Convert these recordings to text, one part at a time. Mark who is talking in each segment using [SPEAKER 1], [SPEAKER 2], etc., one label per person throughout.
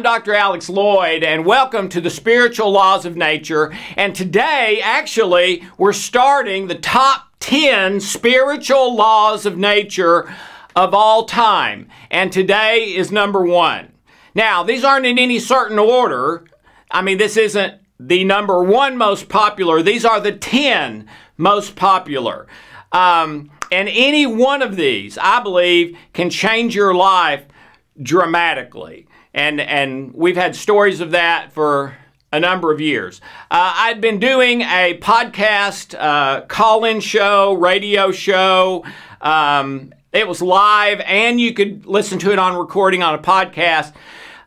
[SPEAKER 1] Dr. Alex Loyd, and welcome to the Spiritual Laws of Nature. And today, actually, we're starting the top 10 spiritual laws of nature of all time. And today is number 1. Now, these aren't in any certain order. I mean, this isn't the number 1 most popular. These are the 10 most popular. And any one of these, I believe, can change your life dramatically. And we've had stories of that for a number of years. I'd been doing a podcast, call-in show, radio show. It was live, and you could listen to it on recording on a podcast.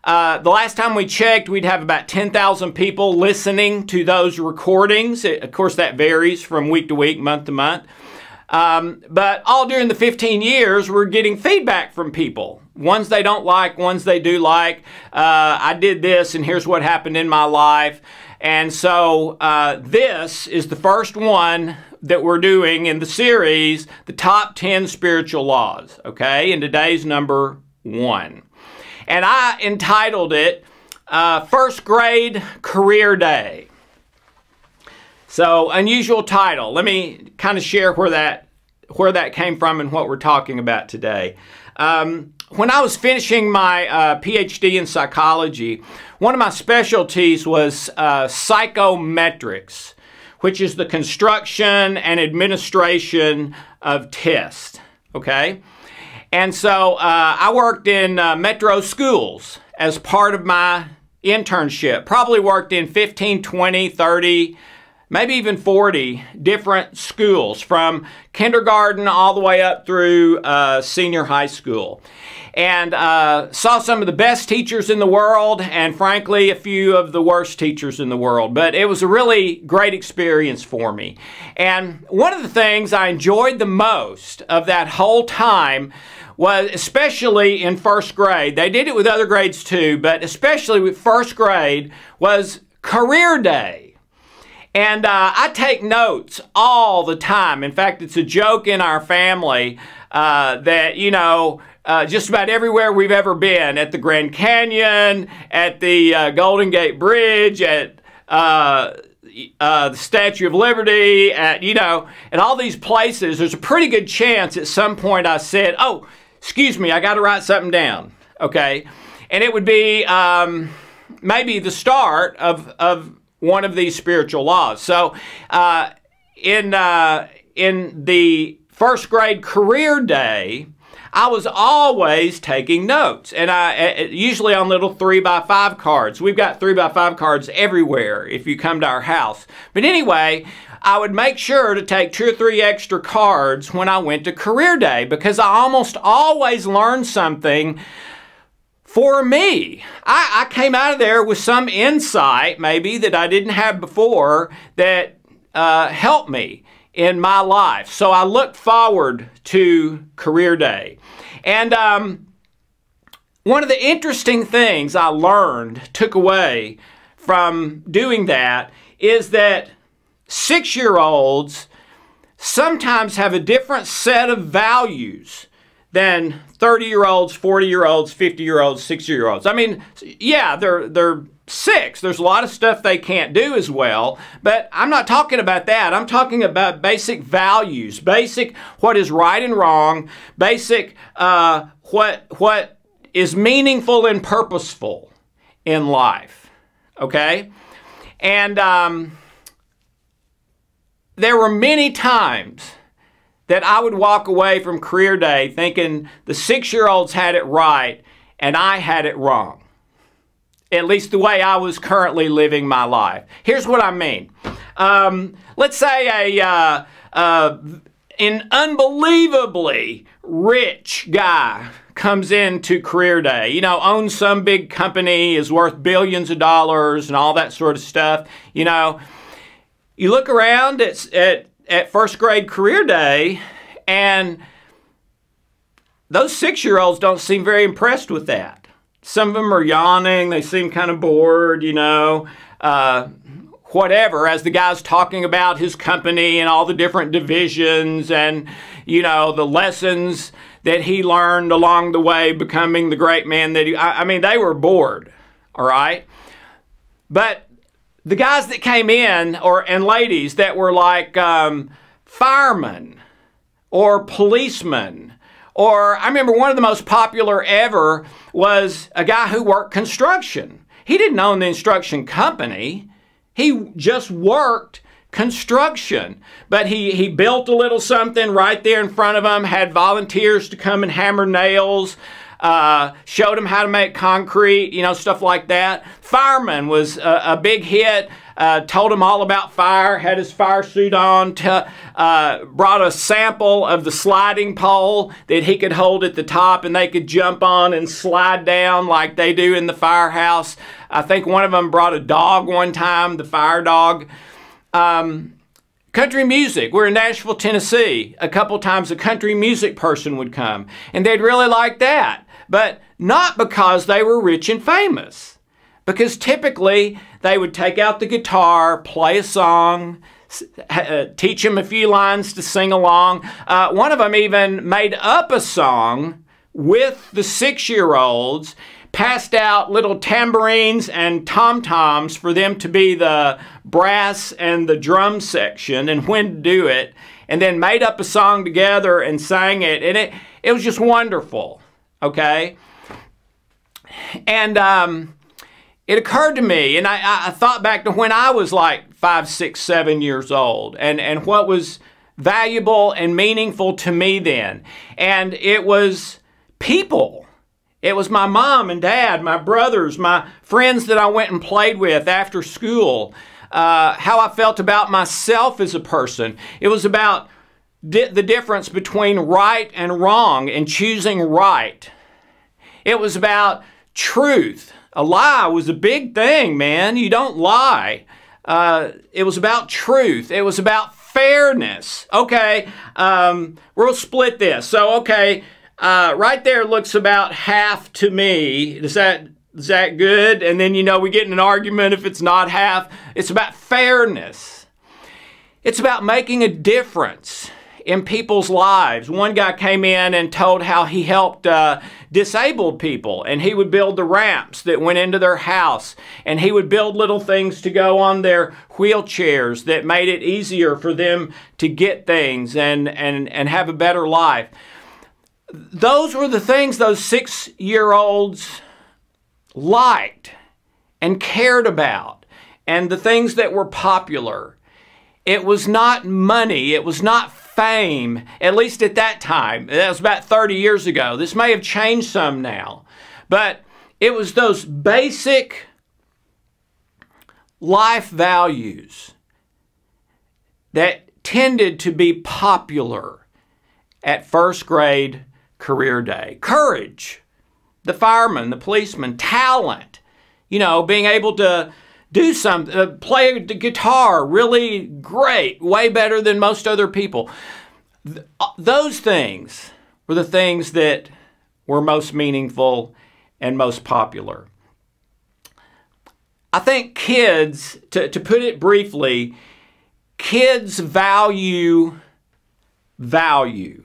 [SPEAKER 1] The last time we checked, we'd have about 10,000 people listening to those recordings. Of course, that varies from week to week, month to month. But all during the 15 years, we're getting feedback from people. Ones they don't like, ones they do like. I did this, and here's what happened in my life. And so this is the first one that we're doing in the series, the top 10 spiritual laws, okay? And today's number 1. And I entitled it, First Grade Career Day. So, unusual title. Let me kind of share where that came from and what we're talking about today. When I was finishing my PhD in psychology, one of my specialties was psychometrics, which is the construction and administration of tests, okay? And so I worked in metro schools as part of my internship. Probably worked in 15, 20, 30, maybe even 40 different schools, from kindergarten all the way up through senior high school. And saw some of the best teachers in the world, and frankly, a few of the worst teachers in the world. But it was a really great experience for me. And one of the things I enjoyed the most of that whole time was, especially in first grade, they did it with other grades too, but especially with first grade, was career day. And I take notes all the time. In fact, it's a joke in our family that, you know, just about everywhere we've ever been, at the Grand Canyon, at the Golden Gate Bridge, at the Statue of Liberty, at all these places, there's a pretty good chance at some point I said, oh, excuse me, I got to write something down, okay? And it would be maybe the start of one of these spiritual laws. So in the first grade career day, I was always taking notes, and usually on little 3x5 cards. We've got 3x5 cards everywhere if you come to our house. But anyway, I would make sure to take 2 or 3 extra cards when I went to career day, because I almost always learned something for me. I came out of there with some insight, maybe, that I didn't have before, that helped me in my life. So I look forward to career day. And one of the interesting things I learned, took away from doing that, is that 6-year-olds sometimes have a different set of values than 30-year-olds, 40-year-olds, 50-year-olds, 60-year-olds. I mean, yeah, they're 6. There's a lot of stuff they can't do as well, but I'm not talking about that. I'm talking about basic values, basic what is right and wrong, basic what is meaningful and purposeful in life, okay? And there were many times that I would walk away from career day thinking the 6-year-olds had it right and I had it wrong. At least the way I was currently living my life. Here's what I mean. Let's say an unbelievably rich guy comes into career day, owns some big company, is worth billions of dollars and all that sort of stuff. You look around at first grade career day, and those 6-year-olds don't seem very impressed with that. Some of them are yawning. They seem kind of bored, whatever, as the guy's talking about his company and all the different divisions and, the lessons that he learned along the way becoming the great man that he, I mean, they were bored. all right? But the guys that came in, and ladies that were like firemen or policemen, or I remember one of the most popular ever was a guy who worked construction. He didn't own the construction company. He just worked construction. But he built a little something right there in front of him, had volunteers to come and hammer nails, showed them how to make concrete, you know, stuff like that. Fireman was a big hit. Told him all about fire, had his fire suit on, brought a sample of the sliding pole that he could hold at the top and they could jump on and slide down like they do in the firehouse. I think one of them brought a dog one time, the fire dog. Country music. We're in Nashville, Tennessee. A couple times a country music person would come and they'd really like that. But not because they were rich and famous. Because typically they would take out the guitar, play a song, teach them a few lines to sing along. One of them even made up a song with the 6-year-olds, passed out little tambourines and tom-toms for them to be the brass and the drum section and when to do it, and then made up a song together and sang it. And it was just wonderful, okay? And it occurred to me, and I thought back to when I was like 5, 6, 7 years old and what was valuable and meaningful to me then. And it was people. It was my mom and dad, my brothers, my friends that I went and played with after school, how I felt about myself as a person. It was about the difference between right and wrong and choosing right. It was about truth. A lie was a big thing, man. You don't lie. It was about truth. It was about fairness. Okay, we'll split this. So, okay, right there looks about half to me. Is that good? And then, you know, we get in an argument if it's not half. It's about fairness. It's about making a difference in people's lives. One guy came in and told how he helped disabled people, and he would build the ramps that went into their house, and he would build little things to go on their wheelchairs that made it easier for them to get things and have a better life. Those were the things those 6-year-olds liked and cared about, and the things that were popular. It was not money. It was not fame, at least at that time. That was about 30 years ago. This may have changed some now. But it was those basic life values that tended to be popular at first grade career day. Courage, the fireman, the policeman, talent, you know, being able to do something, play the guitar really great, way better than most other people. Those things were the things that were most meaningful and most popular. I think kids, to put it briefly, kids value value.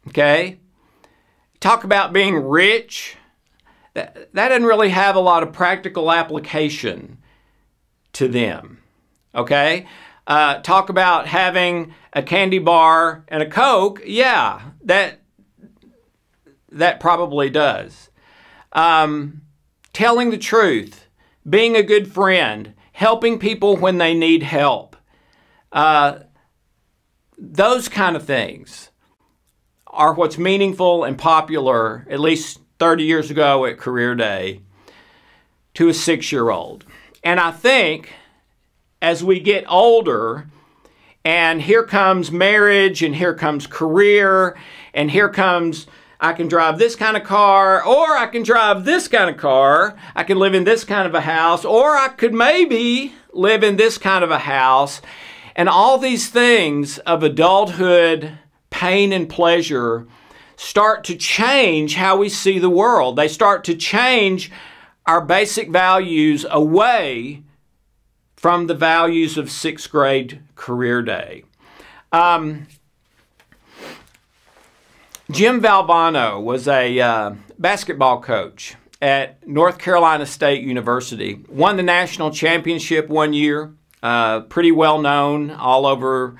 [SPEAKER 1] Okay? Talk about being rich. That doesn't really have a lot of practical application to them, okay? Talk about having a candy bar and a Coke. Yeah, that probably does. Telling the truth, being a good friend, helping people when they need help. Those kind of things are what's meaningful and popular, at least 30 years ago at career day, to a 6-year-old. And I think as we get older, and here comes marriage, and here comes career, and here comes, I can drive this kind of car, or I can drive this kind of car, I can live in this kind of a house, or I could maybe live in this kind of a house. And all these things of adulthood, pain and pleasure, start to change how we see the world. They start to change our basic values away from the values of 6th grade career day. Jim Valvano was a basketball coach at North Carolina State University. Won the national championship one year. Pretty well known all over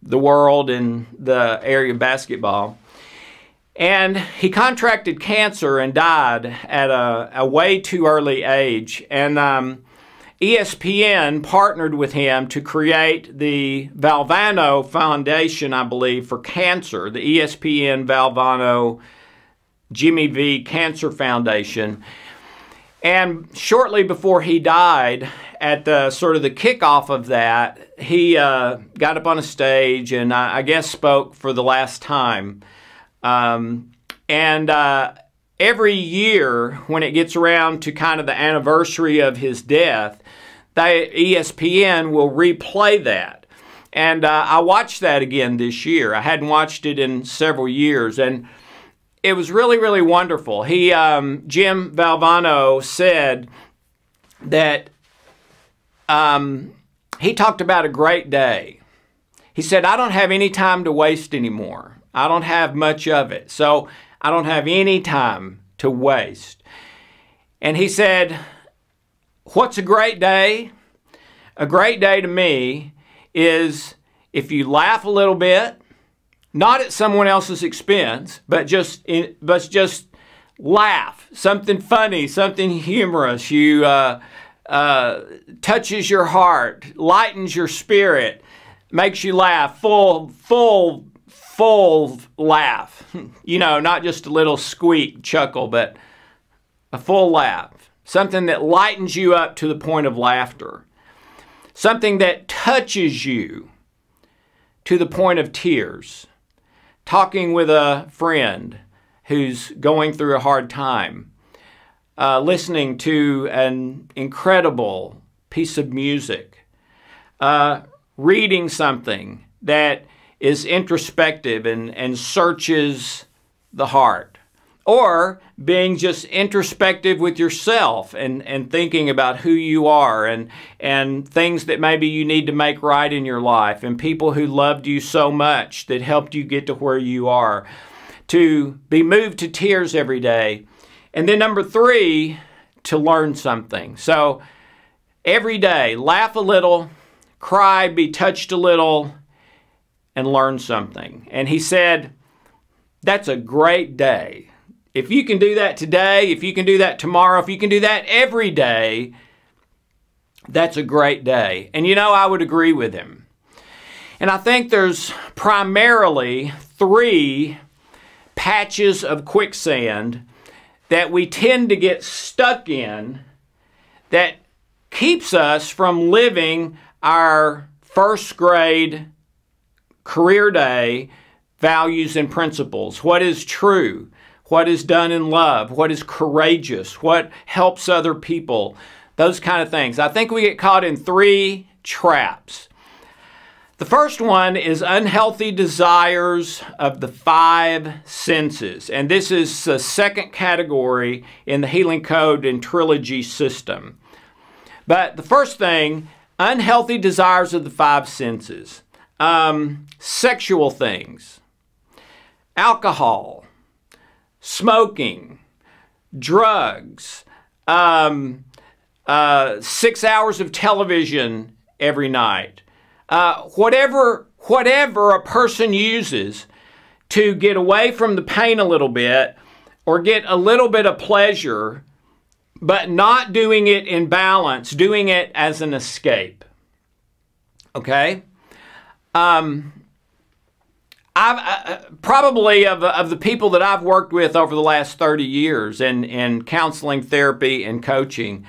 [SPEAKER 1] the world in the area of basketball. And he contracted cancer and died at a way too early age. And ESPN partnered with him to create the Valvano Foundation, I believe, for cancer, the ESPN Valvano Jimmy V Cancer Foundation. And shortly before he died, at the sort of the kickoff of that, he got up on a stage and I guess spoke for the last time. Every year when it gets around to kind of the anniversary of his death, ESPN will replay that. And I watched that again this year. I hadn't watched it in several years, and it was really, really wonderful. Jim Valvano said that he talked about a great day. He said, I don't have any time to waste anymore. I don't have much of it, so I don't have any time to waste. And he said, what's a great day? A great day to me is if you laugh a little bit, not at someone else's expense, but just laugh. Something funny, something humorous. You touches your heart, lightens your spirit, makes you laugh, full laugh. You know, not just a little squeak, chuckle, but a full laugh. Something that lightens you up to the point of laughter. Something that touches you to the point of tears. Talking with a friend who's going through a hard time. Listening to an incredible piece of music. Reading something that is introspective and searches the heart. Or being just introspective with yourself and thinking about who you are and things that maybe you need to make right in your life and people who loved you so much that helped you get to where you are. To be moved to tears every day. And then number 3, to learn something. So every day, laugh a little, cry, be touched a little, and learn something. And he said, that's a great day. If you can do that today, if you can do that tomorrow, if you can do that every day, that's a great day. And you know, I would agree with him. And I think there's primarily 3 patches of quicksand that we tend to get stuck in that keeps us from living our first grade career day values and principles. What is true? What is done in love? What is courageous? What helps other people? Those kind of things. I think we get caught in 3 traps. The first one is unhealthy desires of the 5 senses. And this is the second category in the Healing Code and Trilogy system. But the first thing, unhealthy desires of the 5 senses. Sexual things, alcohol, smoking, drugs, 6 hours of television every night. Whatever a person uses to get away from the pain a little bit or get a little bit of pleasure, but not doing it in balance, doing it as an escape. Okay? Probably of the people that I've worked with over the last 30 years in counseling, therapy, and coaching,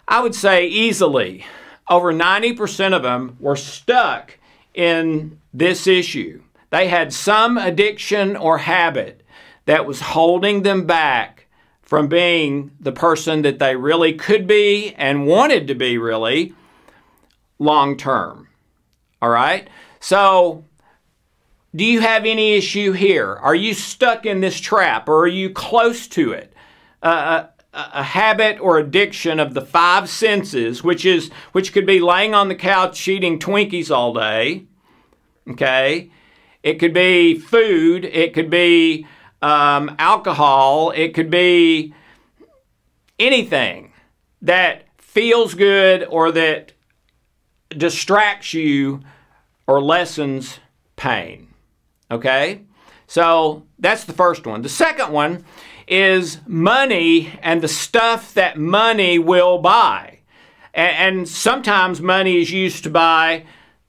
[SPEAKER 1] I would say easily over 90% of them were stuck in this issue. They had some addiction or habit that was holding them back from being the person that they really could be and wanted to be really long term. All right? So, do you have any issue here? Are you stuck in this trap, or are you close to it? A habit or addiction of the 5 senses, which could be laying on the couch eating Twinkies all day. Okay, it could be food. It could be alcohol. It could be anything that feels good or that distracts you or lessens pain. Okay? So that's the first one. The second one is money and the stuff that money will buy. And sometimes money is used to buy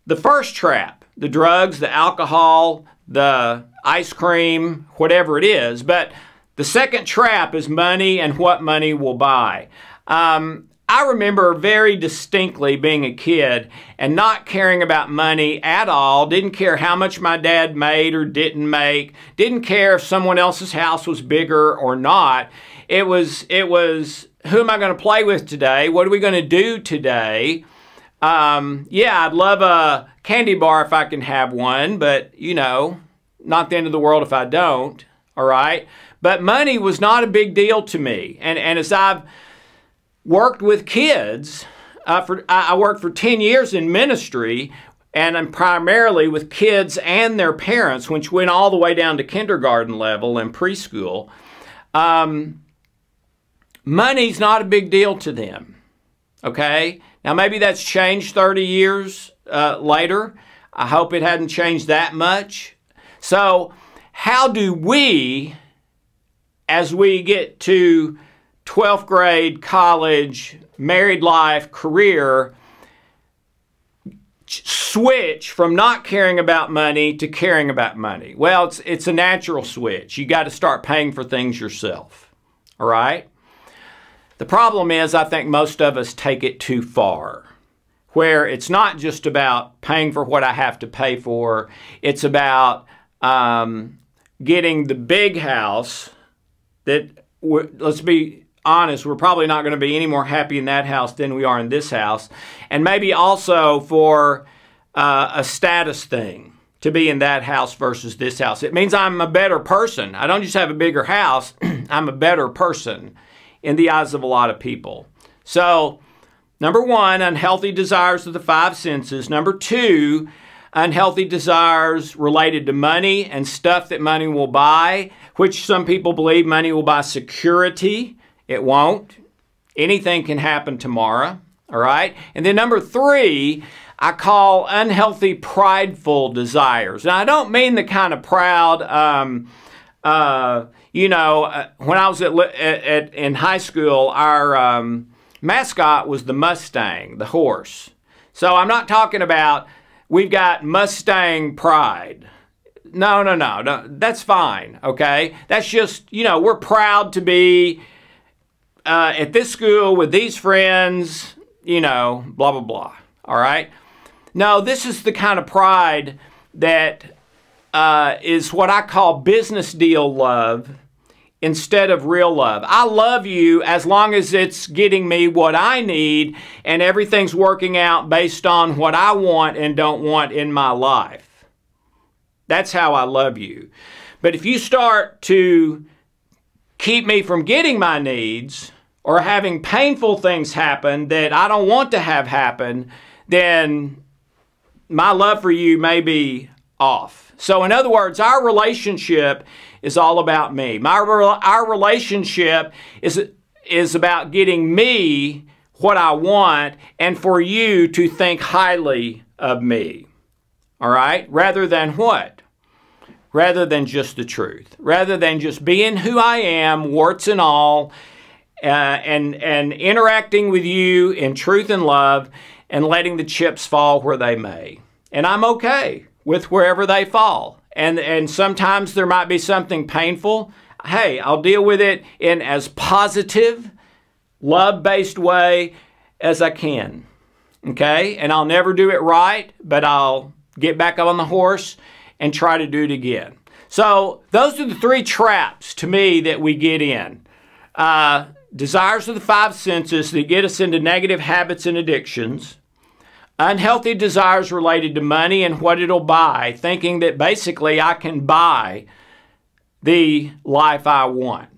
[SPEAKER 1] the first trap, the drugs, the alcohol, the ice cream, whatever it is. But the second trap is money and what money will buy. I remember very distinctly being a kid and not caring about money at all. Didn't care how much my dad made or didn't make. Didn't care if someone else's house was bigger or not. It was who am I going to play with today? What are we going to do today? Yeah, I'd love a candy bar if I can have one, but, you know, not the end of the world if I don't, all right? But money was not a big deal to me. And as I've worked with kids, I worked for 10 years in ministry, and I'm primarily with kids and their parents, which went all the way down to kindergarten level and preschool. Money's not a big deal to them, okay? Now, maybe that's changed 30 years later. I hope it hadn't changed that much. So how do we, as we get to 12th grade, college, married life, career, switch from not caring about money to caring about money? Well, it's a natural switch. You got to start paying for things yourself, all right? The problem is, I think most of us take it too far, where it's not just about paying for what I have to pay for. It's about getting the big house that, let's be honest, we're probably not going to be any more happy in that house than we are in this house. And maybe also for a status thing to be in that house versus this house. It means I'm a better person. I don't just have a bigger house. I'm a better person in the eyes of a lot of people. So, number one, unhealthy desires of the five senses. Number two, unhealthy desires related to money and stuff that money will buy, which some people believe money will buy security. It won't. Anything can happen tomorrow, all right? And then number three, I call unhealthy prideful desires. Now, I don't mean the kind of proud, you know, when I was in high school, our mascot was the Mustang, the horse. So I'm not talking about we've got Mustang pride. No, that's fine, okay? That's just, you know, we're proud to be at this school with these friends, you know, blah, blah, blah, all right? No, this is the kind of pride that is what I call business deal love instead of real love. I love you as long as it's getting me what I need and everything's working out based on what I want and don't want in my life. That's how I love you. But if you start to keep me from getting my needs or having painful things happen that I don't want to have happen, then my love for you may be off. So in other words, our relationship is all about me. Our relationship is about getting me what I want and for you to think highly of me. All right? Rather than what? Rather than just the truth. Rather than just being who I am, warts and all, and interacting with you in truth and love and letting the chips fall where they may. And I'm okay with wherever they fall. And sometimes there might be something painful. Hey, I'll deal with it in as positive, love-based way as I can. Okay? And I'll never do it right, but I'll get back up on the horse and try to do it again. So those are the three traps to me that we get in. Desires of the five senses that get us into negative habits and addictions. Unhealthy desires related to money and what it'll buy, thinking that basically I can buy the life I want.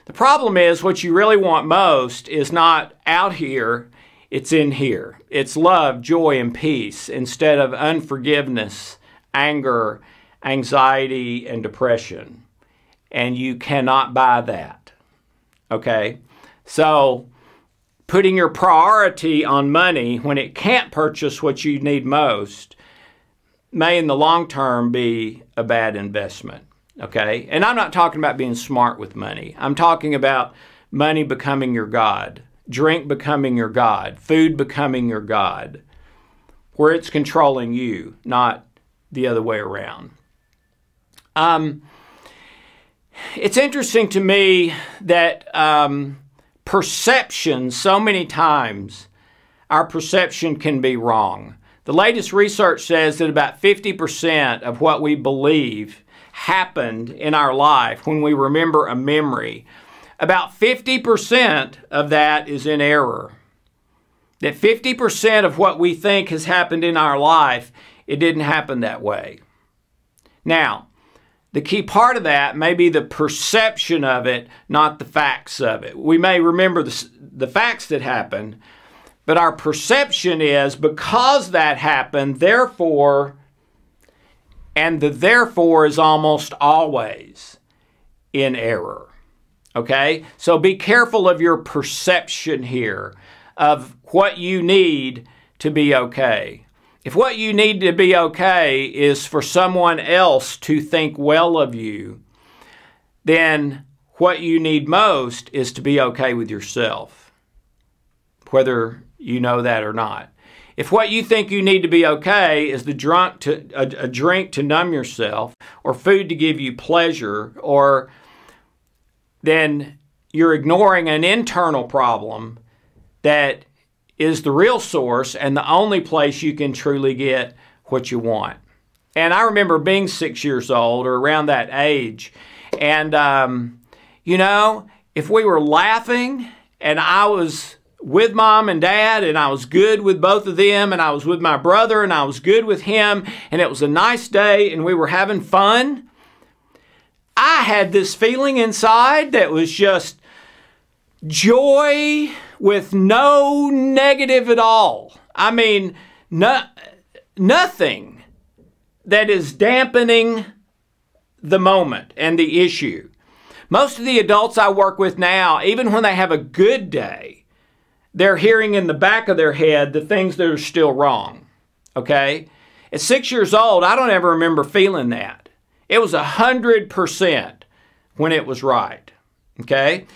[SPEAKER 1] The problem is what you really want most is not out here, it's in here. It's love, joy, and peace instead of unforgiveness, anger, anxiety, and depression. And you cannot buy that. Okay? So putting your priority on money when it can't purchase what you need most may in the long term be a bad investment, okay? And I'm not talking about being smart with money. I'm talking about money becoming your God, drink becoming your God, food becoming your God, where it's controlling you, not the other way around. It's interesting to me that perception, so many times, our perception can be wrong. The latest research says that about 50% of what we believe happened in our life when we remember a memory. About 50% of that is in error. That 50% of what we think has happened in our life, it didn't happen that way. Now, the key part of that may be the perception of it, not the facts of it. We may remember the facts that happened, but our perception is because that happened, therefore, and the therefore is almost always in error. Okay? So be careful of your perception here of what you need to be okay. If what you need to be okay is for someone else to think well of you, then what you need most is to be okay with yourself, whether you know that or not. If what you think you need to be okay is a drink to numb yourself or food to give you pleasure, or then you're ignoring an internal problem that is the real source and the only place you can truly get what you want. And I remember being 6 years old or around that age, and you know, if we were laughing and I was with mom and dad and I was good with both of them, and I was with my brother and I was good with him, and it was a nice day and we were having fun, I had this feeling inside that was just joy with no negative at all. I mean, nothing that is dampening the moment and the issue. Most of the adults I work with now, even when they have a good day, they're hearing in the back of their head the things that are still wrong, okay? At 6 years old, I don't ever remember feeling that. It was 100% when it was right, okay?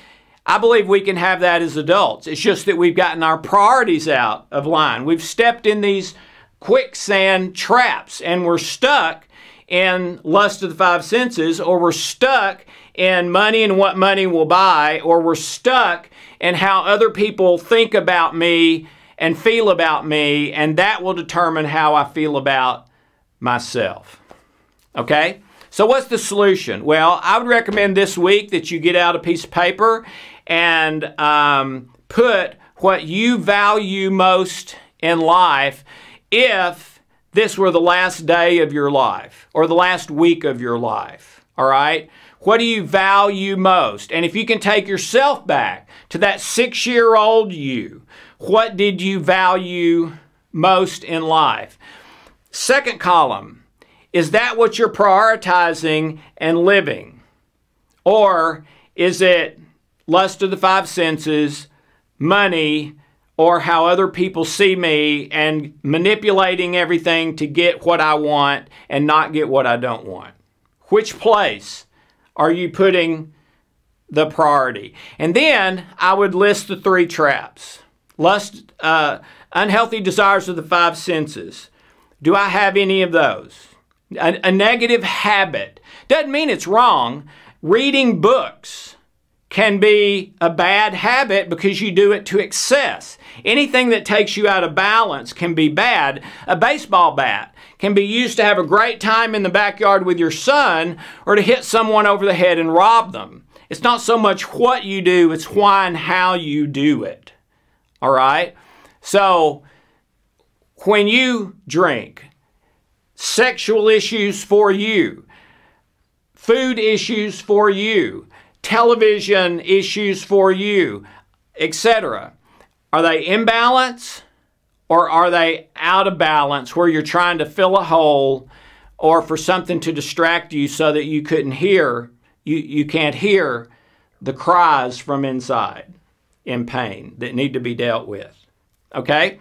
[SPEAKER 1] I believe we can have that as adults. It's just that we've gotten our priorities out of line. We've stepped in these quicksand traps and we're stuck in lust of the five senses, or we're stuck in money and what money will buy, or we're stuck in how other people think about me and feel about me, and that will determine how I feel about myself. Okay? So what's the solution? Well, I would recommend this week that you get out a piece of paper and put what you value most in life if this were the last day of your life or the last week of your life. All right? What do you value most? And if you can take yourself back to that 6-year-old you, what did you value most in life? Second column, is that what you're prioritizing and living? Or is it lust of the five senses, money, or how other people see me and manipulating everything to get what I want and not get what I don't want? Which place are you putting the priority? And then I would list the 3 traps. Lust, unhealthy desires of the five senses. Do I have any of those? A negative habit. Doesn't mean it's wrong. Reading books can be a bad habit because you do it to excess. Anything that takes you out of balance can be bad. A baseball bat can be used to have a great time in the backyard with your son, or to hit someone over the head and rob them. It's not so much what you do, it's why and how you do it. All right? So, when you drink, sexual issues for you, food issues for you, television issues for you, etc. Are they in balance, or are they out of balance where you're trying to fill a hole or for something to distract you so that you couldn't hear, you can't hear the cries from inside? in pain that need to be dealt with. Okay?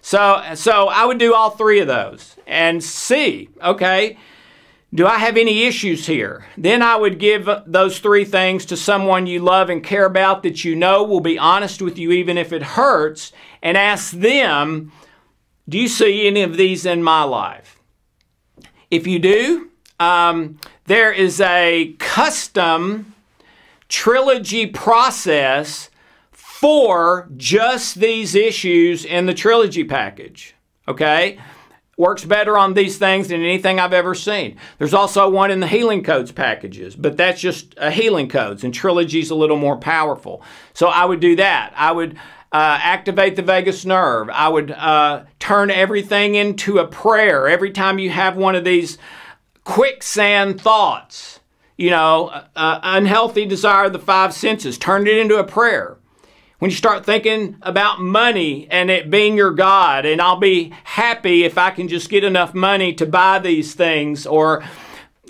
[SPEAKER 1] So I would do all three of those and see, okay, do I have any issues here? Then I would give those three things to someone you love and care about that you know will be honest with you even if it hurts, and ask them, do you see any of these in my life? If you do, there is a custom trilogy process for just these issues in the trilogy package, okay? Works better on these things than anything I've ever seen. There's also one in the healing codes packages, but that's just a healing codes, and trilogy's a little more powerful. So I would do that. I would activate the vagus nerve. I would turn everything into a prayer. Every time you have one of these quicksand thoughts, you know, unhealthy desire of the five senses, turn it into a prayer. When you start thinking about money and it being your God, and I'll be happy if I can just get enough money to buy these things, or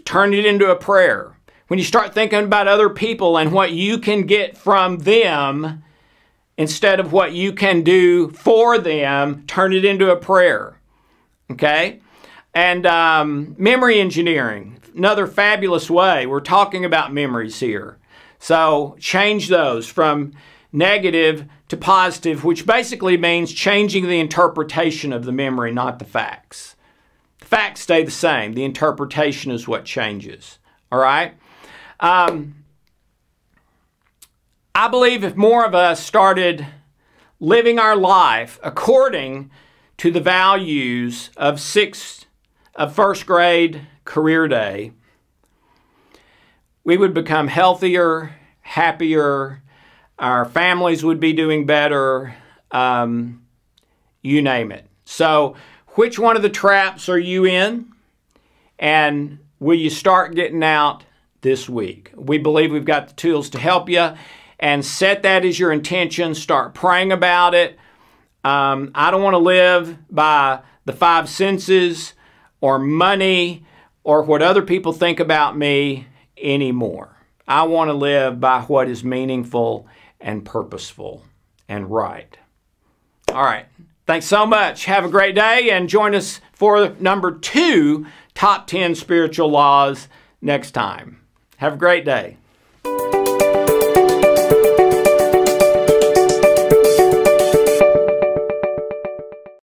[SPEAKER 1] turn it into a prayer. When you start thinking about other people and what you can get from them instead of what you can do for them, turn it into a prayer. Okay? And memory engineering, another fabulous way. We're talking about memories here. So change those from negative to positive, which basically means changing the interpretation of the memory, not the facts. The facts stay the same. The interpretation is what changes. All right? I believe if more of us started living our life according to the values of first grade career day, we would become healthier, happier, our families would be doing better, you name it. So which one of the traps are you in? And will you start getting out this week? We believe we've got the tools to help you, and set that as your intention. Start praying about it. I don't want to live by the five senses or money or what other people think about me anymore. I want to live by what is meaningful and purposeful and right. All right. Thanks so much. Have a great day, and join us for number 2, Top 10 Spiritual Laws, next time. Have a great day.